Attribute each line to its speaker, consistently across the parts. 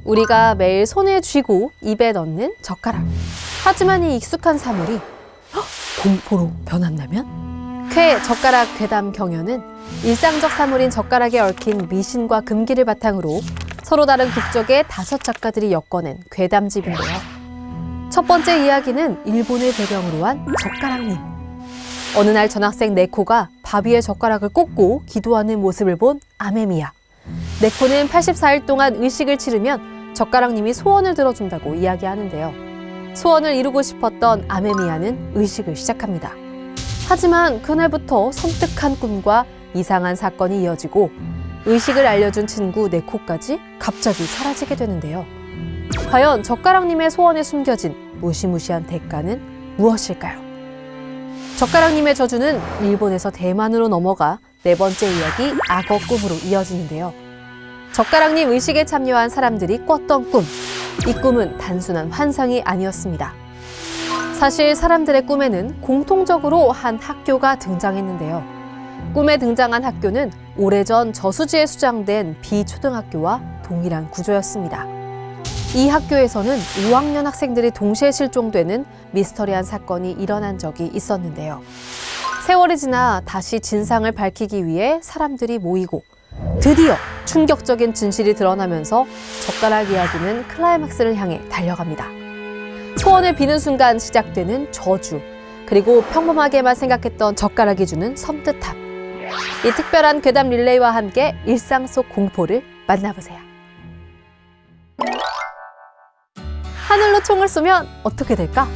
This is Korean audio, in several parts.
Speaker 1: 우리가 매일 손에 쥐고 입에 넣는 젓가락. 하지만 이 익숙한 사물이 공포로 변한다면? 젓가락, 괴담, 경연은 일상적 사물인 젓가락에 얽힌 미신과 금기를 바탕으로 서로 다른 국적의 5작가들이 엮어낸 괴담집인데요. 첫 번째 이야기는 일본을 배경으로 한 젓가락님. 어느 날 전학생 네코가 밥 위에 젓가락을 꽂고 기도하는 모습을 본 아메미야. 네코는 84일 동안 의식을 치르면 젓가락님이 소원을 들어준다고 이야기하는데요. 소원을 이루고 싶었던 아메미야는 의식을 시작합니다. 하지만 그날부터 섬뜩한 꿈과 이상한 사건이 이어지고 의식을 알려준 친구 네코까지 갑자기 사라지게 되는데요. 과연 젓가락님의 소원에 숨겨진 무시무시한 대가는 무엇일까요? 젓가락님의 저주는 일본에서 대만으로 넘어가 네 번째 이야기 악어 꿈으로 이어지는데요. 젓가락님 의식에 참여한 사람들이 꿨던 꿈. 이 꿈은 단순한 환상이 아니었습니다. 사실 사람들의 꿈에는 공통적으로 한 학교가 등장했는데요. 꿈에 등장한 학교는 오래전 저수지에 수장된 비초등학교와 동일한 구조였습니다. 이 학교에서는 5학년 학생들이 동시에 실종되는 미스터리한 사건이 일어난 적이 있었는데요. 세월이 지나 다시 진상을 밝히기 위해 사람들이 모이고 드디어 충격적인 진실이 드러나면서 젓가락 이야기는 클라이막스를 향해 달려갑니다. 소원을 비는 순간 시작되는 저주, 그리고 평범하게만 생각했던 젓가락이 주는 섬뜩함. 이 특별한 괴담 릴레이와 함께 일상 속 공포를 만나보세요. 하늘로 총을 쏘면 어떻게 될까?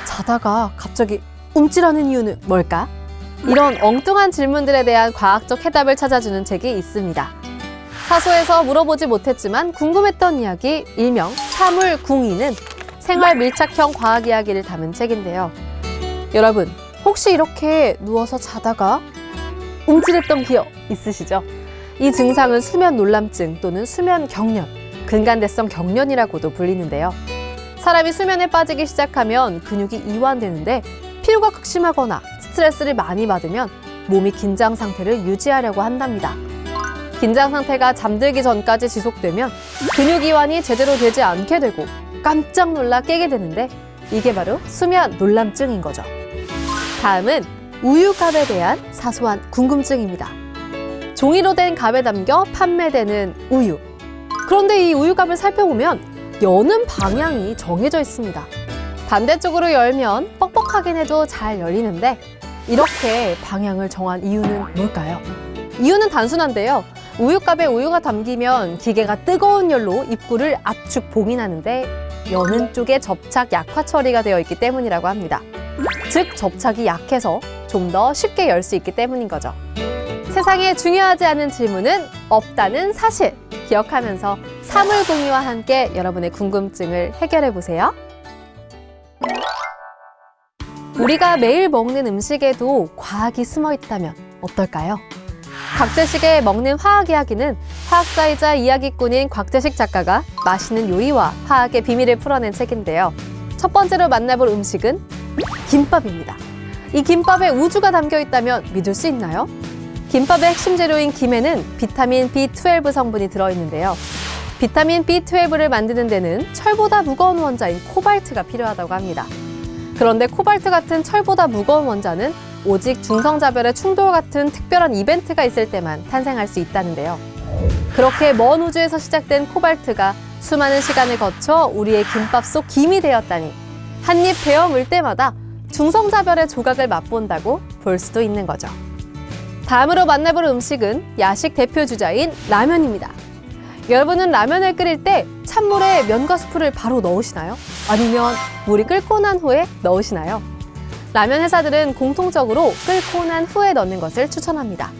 Speaker 1: 자다가 갑자기 움찔하는 이유는 뭘까? 이런 엉뚱한 질문들에 대한 과학적 해답을 찾아주는 책이 있습니다. 사소해서 물어보지 못했지만 궁금했던 이야기, 일명 사물궁이는 생활 밀착형 과학 이야기를 담은 책인데요. 여러분, 혹시 이렇게 누워서 자다가 움찔했던 기억 있으시죠? 이 증상은 수면 놀람증 또는 수면 경련, 근간대성 경련이라고도 불리는데요. 사람이 수면에 빠지기 시작하면 근육이 이완되는데 피로가 극심하거나 스트레스를 많이 받으면 몸이 긴장 상태를 유지하려고 한답니다. 긴장 상태가 잠들기 전까지 지속되면 근육 이완이 제대로 되지 않게 되고 깜짝 놀라 깨게 되는데 이게 바로 수면 놀람증인 거죠. 다음은 우유값에 대한 사소한 궁금증입니다. 종이로 된 값에 담겨 판매되는 우유. 그런데 이 우유값을 살펴보면 여는 방향이 정해져 있습니다. 반대쪽으로 열면 뻑뻑하긴 해도 잘 열리는데 이렇게 방향을 정한 이유는 뭘까요? 이유는 단순한데요. 우유값에 우유가 담기면 기계가 뜨거운 열로 입구를 압축 봉인하는데 여는 쪽에 접착 약화 처리가 되어 있기 때문이라고 합니다. 즉 접착이 약해서 좀 더 쉽게 열 수 있기 때문인 거죠. 세상에 중요하지 않은 질문은 없다는 사실 기억하면서 사물공유와 함께 여러분의 궁금증을 해결해 보세요. 우리가 매일 먹는 음식에도 과학이 숨어 있다면 어떨까요? 곽재식의 먹는 화학 이야기는 화학자이자 이야기꾼인 곽재식 작가가 맛있는 요리와 화학의 비밀을 풀어낸 책인데요. 첫 번째로 만나볼 음식은 김밥입니다. 이 김밥에 우주가 담겨 있다면 믿을 수 있나요? 김밥의 핵심 재료인 김에는 비타민 B12 성분이 들어있는데요. 비타민 B12를 만드는 데는 철보다 무거운 원자인 코발트가 필요하다고 합니다. 그런데 코발트 같은 철보다 무거운 원자는 오직 중성자별의 충돌 같은 특별한 이벤트가 있을 때만 탄생할 수 있다는데요. 그렇게 먼 우주에서 시작된 코발트가 수많은 시간을 거쳐 우리의 김밥 속 김이 되었다니 한 입 베어 물 때마다 중성자별의 조각을 맛본다고 볼 수도 있는 거죠. 다음으로 만나볼 음식은 야식 대표 주자인 라면입니다. 여러분은 라면을 끓일 때 찬물에 면과 수프를 바로 넣으시나요? 아니면 물이 끓고 난 후에 넣으시나요? 라면 회사들은 공통적으로 끓고 난 후에 넣는 것을 추천합니다.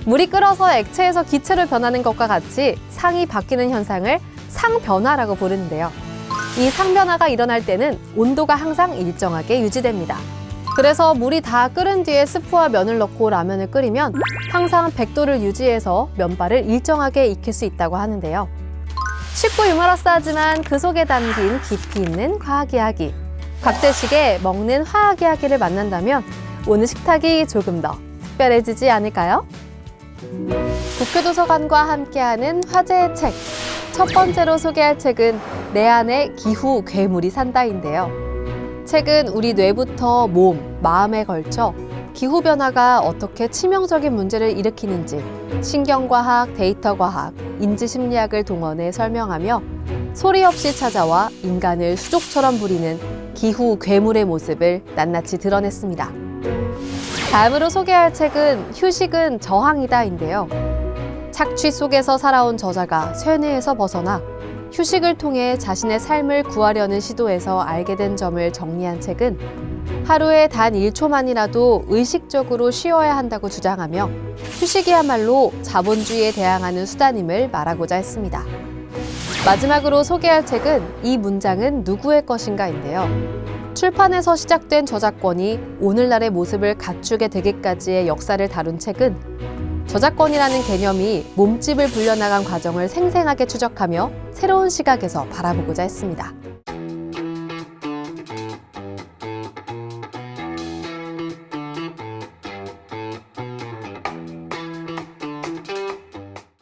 Speaker 1: 물이 끓어서 액체에서 기체로 변하는 것과 같이 상이 바뀌는 현상을 상변화라고 부르는데요. 이 상변화가 일어날 때는 온도가 항상 일정하게 유지됩니다. 그래서 물이 다 끓은 뒤에 스프와 면을 넣고 라면을 끓이면 항상 100도를 유지해서 면발을 일정하게 익힐 수 있다고 하는데요. 쉽고 유머러스하지만 그 속에 담긴 깊이 있는 과학 이야기. 곽재식의 먹는 화학 이야기를 만난다면 오늘 식탁이 조금 더 특별해지지 않을까요? 국회도서관과 함께하는 화제의 책. 첫 번째로 소개할 책은 내 안에 기후 괴물이 산다인데요. 책은 우리 뇌부터 몸, 마음에 걸쳐 기후변화가 어떻게 치명적인 문제를 일으키는지 신경과학, 데이터과학, 인지심리학을 동원해 설명하며 소리 없이 찾아와 인간을 수족처럼 부리는 기후 괴물의 모습을 낱낱이 드러냈습니다. 다음으로 소개할 책은 휴식은 저항이다인데요. 착취 속에서 살아온 저자가 쇠뇌에서 벗어나 휴식을 통해 자신의 삶을 구하려는 시도에서 알게 된 점을 정리한 책은 하루에 단 1초만이라도 의식적으로 쉬어야 한다고 주장하며 휴식이야말로 자본주의에 대항하는 수단임을 말하고자 했습니다. 마지막으로 소개할 책은 이 문장은 누구의 것인가인데요. 출판에서 시작된 저작권이 오늘날의 모습을 갖추게 되기까지의 역사를 다룬 책은 저작권이라는 개념이 몸집을 불려나간 과정을 생생하게 추적하며 새로운 시각에서 바라보고자 했습니다.